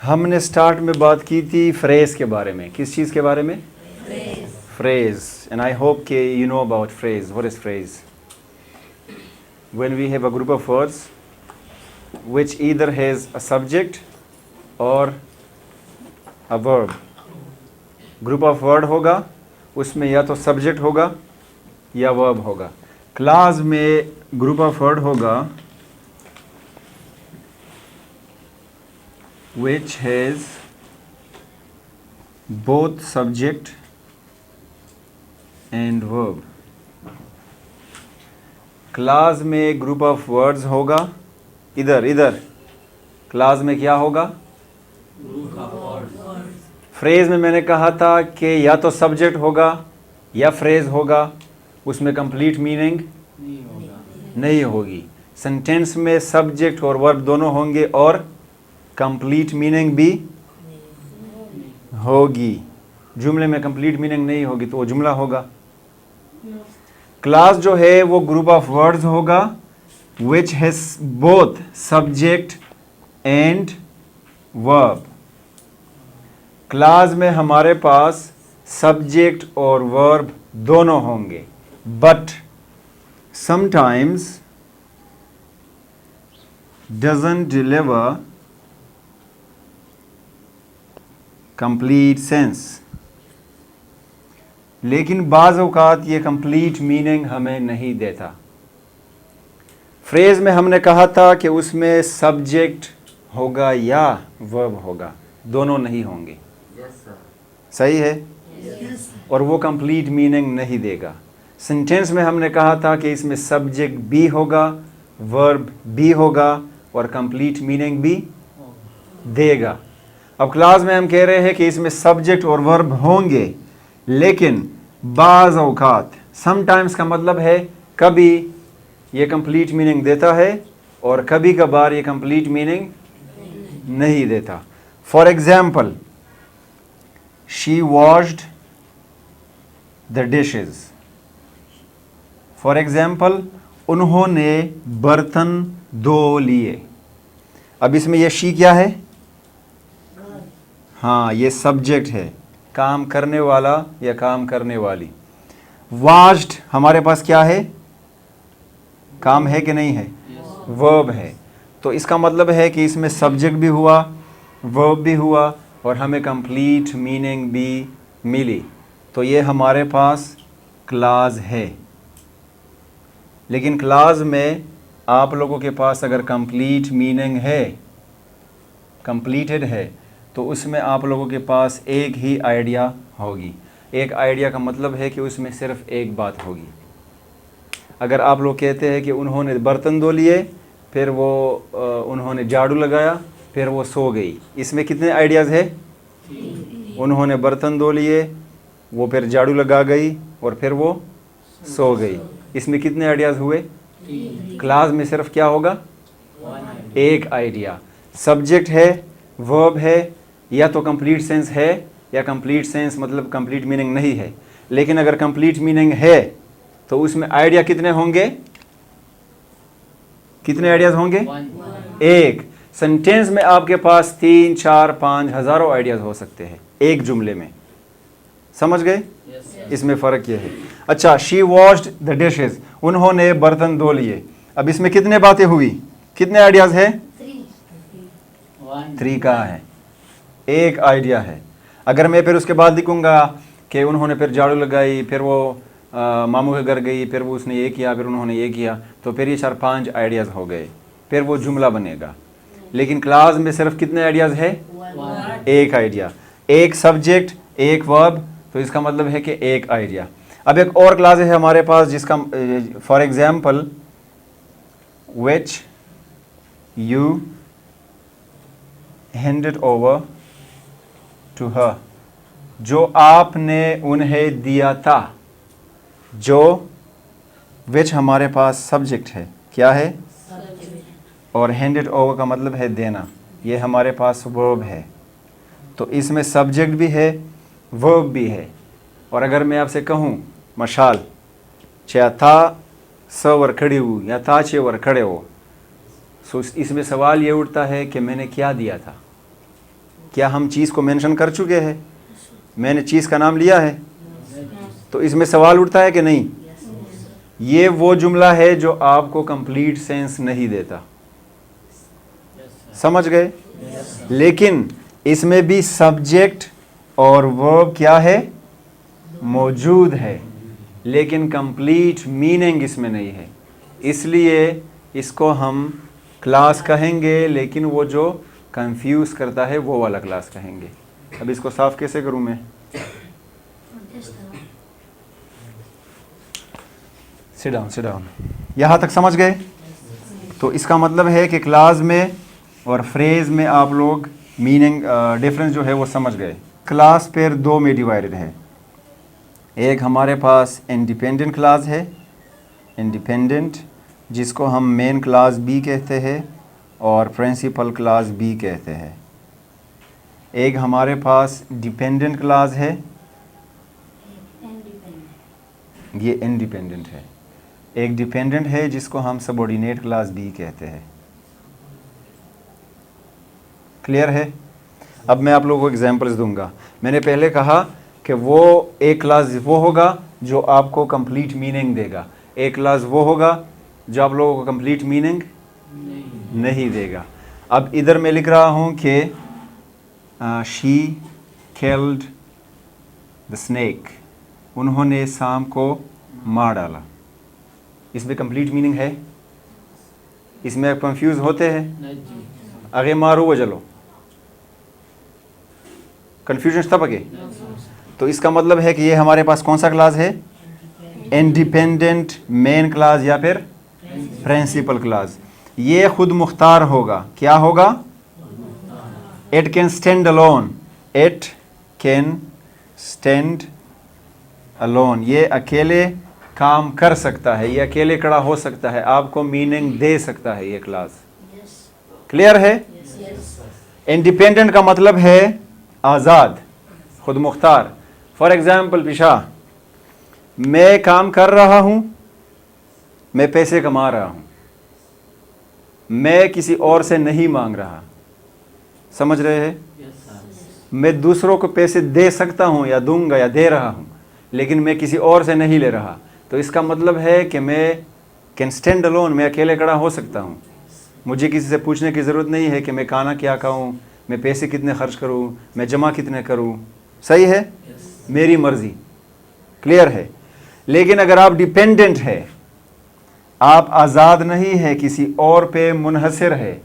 हमने स्टार्ट में बात की थी फ्रेज के बारे में। किस चीज़ के बारे में? फ्रेज। एंड आई होप के you know about phrase. What is phrase? When we have a group of words which either has a subject or a verb। Group of word होगा, उसमें या तो सब्जेक्ट होगा या वर्ब होगा। Class में group of word होगा which has both subject and verb। Class में ग्रुप ऑफ वर्ड्स होगा, इधर क्लास में क्या होगा? फ्रेज में मैंने कहा था कि या तो सब्जेक्ट होगा या फ्रेज होगा, उसमें कंप्लीट मीनिंग नहीं होगी। सेंटेंस में सब्जेक्ट और वर्ब दोनों होंगे और कंप्लीट मीनिंग भी होगी। जुमले में कंप्लीट मीनिंग नहीं होगी तो वो जुमला होगा। क्लास जो है वो ग्रुप ऑफ वर्ड्स होगा which has both subject and verb। Class में हमारे पास सब्जेक्ट और वर्ब दोनों होंगे, but sometimes doesn't deliver complete sense। लेकिन बाज़ औक़ात ये कंप्लीट मीनिंग हमें नहीं देता। फ्रेज में हमने कहा था कि उसमें सब्जेक्ट होगा या वर्ब होगा, दोनों नहीं होंगे। सही है? और वो कंप्लीट मीनिंग नहीं देगा। सेंटेंस में हमने कहा था कि इसमें सब्जेक्ट भी होगा, वर्ब भी होगा और कंप्लीट मीनिंग भी देगा। अब क्लास में हम कह रहे हैं कि इसमें सब्जेक्ट और वर्ब होंगे, लेकिन बाज़ औक़ात, समटाइम्स का मतलब है कभी ये कंप्लीट मीनिंग देता है और कभी कभार ये कंप्लीट मीनिंग नहीं देता। For example, she washed the dishes. For example, उन्होंने बर्तन धो लिए। अब इसमें ये शी क्या है? हाँ, ये सब्जेक्ट है, काम करने वाला या काम करने वाली। वॉश्ड हमारे पास क्या है? काम है कि नहीं है? वर्ब है। तो इसका मतलब है कि इसमें सब्जेक्ट भी हुआ, वर्ब भी हुआ और हमें कंप्लीट मीनिंग भी मिली। तो ये हमारे पास क्लास है। लेकिन क्लास में आप लोगों के पास अगर कंप्लीट मीनिंग है, कंप्लीटेड है, तो उसमें आप लोगों के पास एक ही आइडिया होगी। एक आइडिया का मतलब है कि उसमें सिर्फ एक बात होगी। अगर आप लोग कहते हैं कि उन्होंने बर्तन धो लिए, फिर वो उन्होंने झाड़ू लगाया, फिर वो सो गई, इसमें कितने आइडियाज़ है? उन्होंने बर्तन धो लिए, वो फिर झाड़ू लगा गई और फिर वो सो गई, इसमें कितने आइडियाज़ हुए? क्लास में सिर्फ क्या होगा? एक आइडिया। सब्जेक्ट है, वर्ब है, या तो कंप्लीट सेंस है या कंप्लीट सेंस मतलब कंप्लीट मीनिंग नहीं है। लेकिन अगर कंप्लीट मीनिंग है तो उसमें आइडिया कितने होंगे? कितने आइडियाज होंगे? एक। सेंटेंस में आपके पास 3, 4, 5 हज़ारों आइडियाज हो सकते हैं एक जुमले में। समझ गए? इसमें फ़र्क यह है। अच्छा, शी वॉश्ड द डिशेज, उन्होंने बर्तन धो लिए। अब इसमें कितने बातें हुई? कितने आइडियाज है? 3 कहा है, एक आइडिया है। अगर मैं फिर उसके बाद लिखूंगा कि उन्होंने फिर झाड़ू लगाई, फिर वो मामू के घर गई, फिर वो उसने ये किया, फिर उन्होंने ये किया, तो फिर ये 4-5 आइडियाज़ हो गए, फिर वो जुमला बनेगा। लेकिन क्लास में सिर्फ कितने आइडियाज़ है? एक आइडिया, एक सब्जेक्ट, एक वर्ब, तो इसका मतलब है कि एक आइडिया। अब एक और क्लास है हमारे पास जिसका for example, which you handed over to her, जो आपने उन्हें दिया था। जो विच हमारे पास सब्जेक्ट है, क्या है? और हैंडेड ओवर का मतलब है देना, ये हमारे पास वर्ब है। तो इसमें सब्जेक्ट भी है, वर्ब भी है। और अगर मैं आपसे कहूँ मशाल, चा था सवर खड़ी हूँ या था छे वर खड़े हो, सो इसमें सवाल ये उठता है कि मैंने क्या दिया था? क्या हम चीज़ को मेंशन कर चुके हैं? मैंने चीज़ का नाम लिया है, तो इसमें सवाल उठता है कि नहीं? ये वो जुमला है जो आपको कंप्लीट सेंस नहीं देता, समझ गए? लेकिन इसमें भी सब्जेक्ट और वर्ब क्या है? मौजूद है, लेकिन कंप्लीट मीनिंग इसमें नहीं है। इसलिए इसको हम क्लास कहेंगे, लेकिन वो जो कंफ्यूज करता है वो वाला क्लास कहेंगे। अब इसको साफ कैसे करूं मैं? Sit down. यहाँ तक समझ गए? तो इसका मतलब है कि क्लास में और फ्रेज में आप लोग मीनिंग डिफरेंस जो है वो समझ गए। क्लास फिर दो में डिवाइडेड है। एक हमारे पास इंडिपेंडेंट क्लास है, इंडिपेंडेंट, जिसको हम मेन क्लास बी कहते हैं और प्रिंसिपल क्लास बी कहते हैं। एक हमारे पास डिपेंडेंट क्लास है, ये इंडिपेंडेंट है। एक डिपेंडेंट है जिसको हम सबऑर्डिनेट क्लास बी कहते हैं। क्लियर है? अब मैं आप लोगों को एग्जांपल्स दूंगा। मैंने पहले कहा कि वो एक क्लास वो होगा जो आपको कंप्लीट मीनिंग देगा, एक क्लास वो होगा जो आप लोगों को कंप्लीट मीनिंग नहीं देगा। अब इधर मैं लिख रहा हूँ कि शी किल्ड द स्नेक, उन्होंने सांप को मार डाला। इसमें कंप्लीट मीनिंग है? इसमें आप कंफ्यूज होते हैं? आगे मारो वो चलो, कंफ्यूजन तब आगे। तो इसका मतलब है कि ये हमारे पास कौन सा क्लास है? इंडिपेंडेंट मेन क्लास या फिर प्रिंसिपल क्लास। ये खुद मुख्तार होगा। क्या होगा? It can stand alone, it can stand alone, ये अकेले काम कर सकता है, ये अकेले खड़ा हो सकता है, आपको मीनिंग दे सकता है ये क्लास। क्लियर है? इंडिपेंडेंट का मतलब है आज़ाद, खुद मुख्तार। फॉर एग्जाम्पल पिशा, मैं काम कर रहा हूं, मैं पैसे कमा रहा हूं, मैं किसी और से नहीं मांग रहा। समझ रहे हैं? मैं दूसरों को पैसे दे सकता हूं या दूंगा या दे रहा हूं, लेकिन मैं किसी और से नहीं ले रहा। तो इसका मतलब है कि मैं कैन स्टैंड अलोन, मैं अकेले खड़ा हो सकता हूं। मुझे किसी से पूछने की ज़रूरत नहीं है कि मैं खाना क्या खाऊं, मैं पैसे कितने खर्च करूं, मैं जमा कितने करूं। सही है? मेरी मर्ज़ी। क्लियर है? लेकिन अगर आप डिपेंडेंट है, आप आज़ाद नहीं है, किसी और पे मुनहसर है।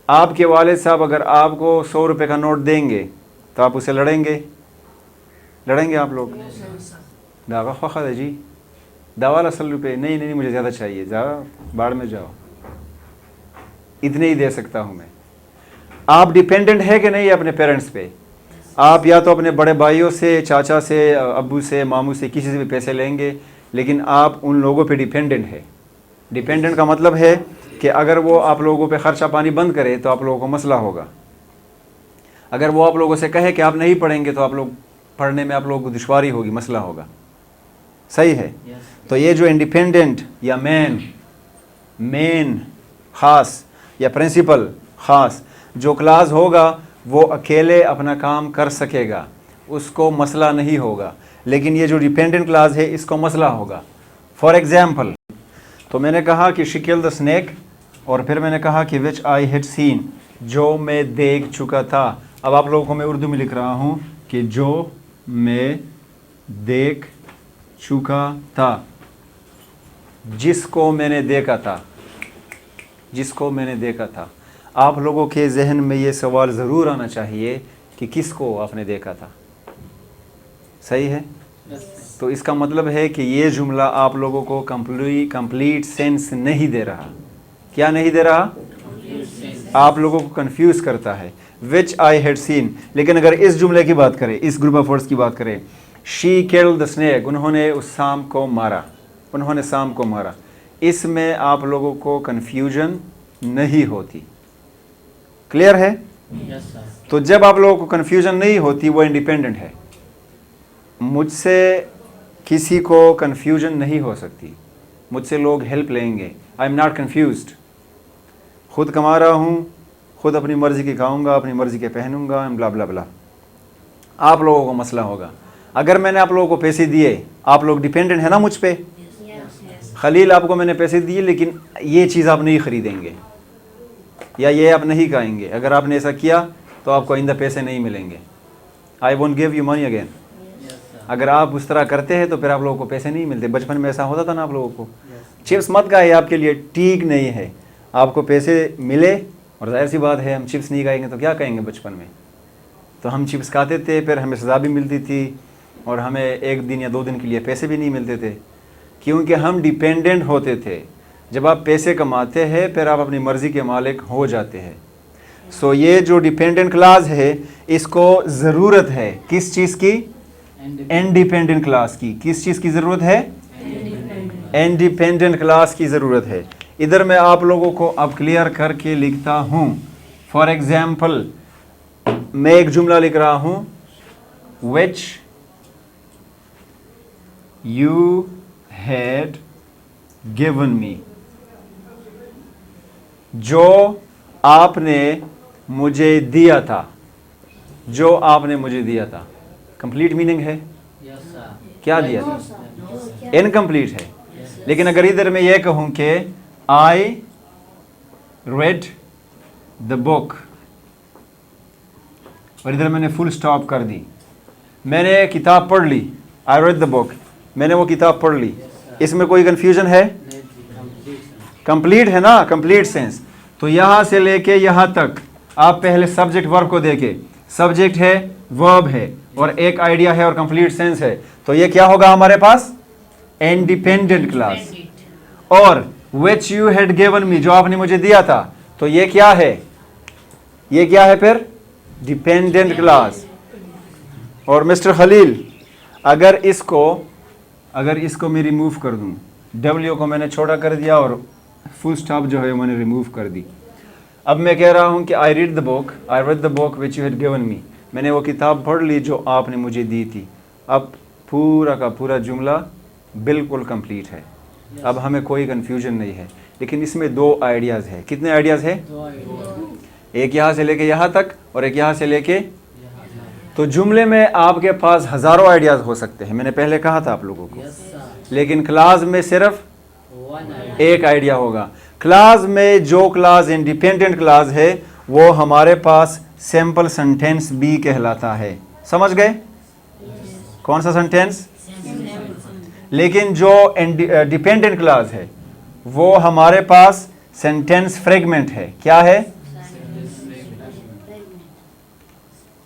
आपके वालिद साहब अगर आपको 100 रुपये का नोट देंगे तो आप उसे लड़ेंगे? लड़ेंगे आप लोग? दावा ख्वाह है जी, दावा 100 रुपये नहीं, मुझे ज़्यादा चाहिए, जाओ बाढ़ में जाओ, इतने ही दे सकता हूँ मैं। आप डिपेंडेंट है कि नहीं अपने पेरेंट्स पे? आप या तो अपने बड़े भाइयों से, चाचा से, अब्बू से, मामू से, किसी से भी पैसे लेंगे, लेकिन आप उन लोगों पे डिपेंडेंट है। डिपेंडेंट का मतलब है कि अगर वो आप लोगों पे ख़र्चा पानी बंद करे तो आप लोगों को मसला होगा। अगर वो आप लोगों से कहे कि आप नहीं पढ़ेंगे तो आप लोग पढ़ने में आप लोगों को दुश्वारी होगी, मसला होगा। सही है? तो ये जो इंडिपेंडेंट या मेन ख़ास या प्रिंसिपल ख़ास जो क्लास होगा, वो अकेले अपना काम कर सकेगा, उसको मसला नहीं होगा। लेकिन ये जो डिपेंडेंट क्लास है, इसको मसला होगा। फॉर एग्जाम्पल, तो मैंने कहा कि शी किल्ड द स्नेक, और फिर मैंने कहा कि विच आई हैड सीन, जो मैं देख चुका था। अब आप लोगों को मैं उर्दू में लिख रहा हूँ कि जो मैं देख चुका था, जिसको मैंने देखा था, जिसको मैंने देखा था। आप लोगों के जहन में ये सवाल ज़रूर आना चाहिए कि किसको आपने देखा था। सही है? तो इसका मतलब है कि ये जुमला आप लोगों को कंप्लीट सेंस नहीं दे रहा। क्या नहीं दे रहा? आप लोगों को कंफ्यूज करता है। विच आई हैड सीन। लेकिन अगर इस जुमले की बात करें, इस ग्रुप ऑफ वर्ड्स की बात करें, शी किल्ड द स्नेक, उन्होंने उस सांप को मारा, उन्होंने सांप को मारा, इसमें आप लोगों को कंफ्यूजन नहीं होती। क्लियर है? तो जब आप लोगों को कंफ्यूजन नहीं होती, वो इंडिपेंडेंट है। मुझसे किसी को कंफ्यूजन नहीं हो सकती, मुझसे लोग हेल्प लेंगे। I am not confused. खुद कमा रहा हूँ, खुद अपनी मर्ज़ी की खाऊंगा, अपनी मर्ज़ी के पहनूंगा, ब्ला ब्ला ब्ला। आप लोगों को मसला होगा। अगर मैंने आप लोगों को पैसे दिए, आप लोग डिपेंडेंट है ना मुझ पे। खलील आपको मैंने पैसे दिए लेकिन ये चीज़ आप नहीं ख़रीदेंगे या ये आप नहीं खाएंगे। अगर आपने ऐसा किया तो आपको आइंदा पैसे नहीं मिलेंगे। I won't give you money again. अगर आप उस तरह करते हैं तो फिर आप लोगों को पैसे नहीं मिलते। बचपन में ऐसा होता था ना आप लोगों को। चिप्स मत खाइए, आपके लिए ठीक नहीं है। आपको पैसे मिले और जाहिर सी बात है हम चिप्स नहीं खाएंगे तो क्या कहेंगे। बचपन में तो हम चिप्स खाते थे, फिर हमें सज़ा भी मिलती थी और हमें 1 दिन या 2 दिन के लिए पैसे भी नहीं मिलते थे, क्योंकि हम डिपेंडेंट होते थे। जब आप पैसे कमाते हैं फिर आप अपनी मर्ज़ी के मालिक हो जाते हैं। सो ये जो डिपेंडेंट क्लास है इसको ज़रूरत है किस चीज़ की? इंडिपेंडेंट क्लास की। किस चीज़ की ज़रूरत है? इंडिपेंडेंट क्लास की ज़रूरत है। इधर मैं आप लोगों को अब क्लियर करके लिखता हूँ। फॉर एग्जाम्पल मैं एक जुमला लिख रहा हूँ, which you had given me. जो आपने मुझे दिया था, जो आपने मुझे दिया था। कंप्लीट मीनिंग है? क्या दिया था? इनकम्प्लीट है। लेकिन अगर इधर मैं ये कहूं कि आई रेड द बुक और इधर मैंने फुल स्टॉप कर दी, मैंने किताब पढ़ ली, आई रेड द बुक, मैंने वो किताब पढ़ ली, इसमें कोई कंफ्यूजन है? कंप्लीट है ना, कंप्लीट सेंस। तो यहां से लेके यहां तक आप पहले सब्जेक्ट वर्ब को देखे, सब्जेक्ट है, वर्ब है और एक आइडिया है और कंप्लीट सेंस है, तो ये क्या होगा हमारे पास? Independent class. और which you had given me, जो आपने मुझे दिया था, तो ये क्या है? ये क्या है फिर? Dependent class. और मिस्टर खलील अगर इसको मैं रिमूव कर दूं, W को मैंने छोटा कर दिया और फुल स्टॉप जो है मैंने रिमूव कर दी। अब मैं कह रहा हूं कि I read the book which you had given me, मैंने वो किताब पढ़ ली जो आपने मुझे दी थी। अब पूरा का पूरा जुमला बिल्कुल कंप्लीट है। अब हमें कोई कंफ्यूजन नहीं है। लेकिन इसमें 2 आइडियाज़ है। कितने आइडियाज़ है? एक यहाँ से लेके यहाँ तक और एक यहाँ से लेके। तो जुमले में आपके पास हज़ारों आइडियाज़ हो सकते हैं, मैंने पहले कहा था आप लोगों को। लेकिन क्लास में सिर्फ एक आइडिया होगा। क्लास में जो क्लास इंडिपेंडेंट क्लास है वो हमारे पास सिंपल सेंटेंस भी कहलाता है। समझ गए? कौन सा सेंटेंस? लेकिन जो डिपेंडेंट क्लास है वो हमारे पास सेंटेंस फ्रेगमेंट है। क्या है?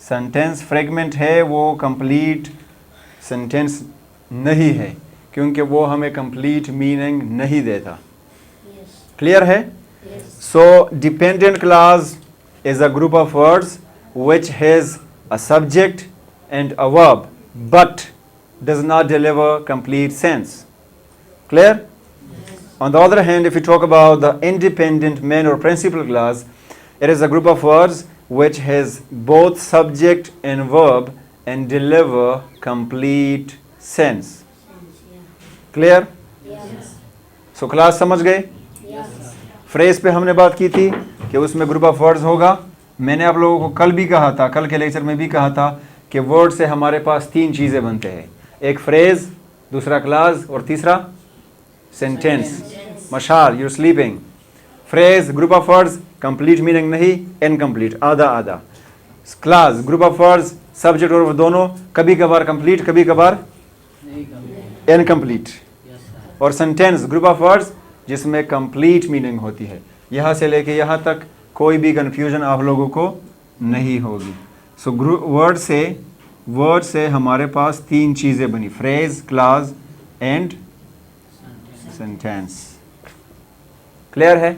सेंटेंस फ्रेगमेंट है, वो कंप्लीट सेंटेंस नहीं है, क्योंकि वो हमें कंप्लीट मीनिंग नहीं देता। क्लियर है? सो dependent class is a group of words which has a subject and a verb but does not deliver complete sense. Clear? On the other hand, if you talk about the independent main or principal class, it is a group of words which has both subject and verb and deliver complete sense. Clear? Yes. So class समझ गए? Yes. Phrase पे हमने बात की थी कि उसमें group of words होगा। मैंने आप लोगों को कल भी कहा था, कल के लेक्चर में भी कहा था कि वर्ड से हमारे पास 3 चीज़ें बनते हैं, एक फ्रेज, दूसरा क्लास और तीसरा sentence. Michelle, you're sleeping. Phrase group of words, complete meaning नहीं, इनकम्प्लीट, आधा आधा। Clause group of words, subject और दोनों, कभी कभार कंप्लीट कभी कभार इनकम्प्लीट। और सेंटेंस ग्रुप ऑफ वर्ड्स जिसमें कंप्लीट मीनिंग होती है। यहाँ से लेके यहाँ तक कोई भी कंफ्यूजन आप लोगों को नहीं होगी। सो वर्ड से हमारे पास 3 चीज़ें बनी, phrase, class and sentence. Clear है?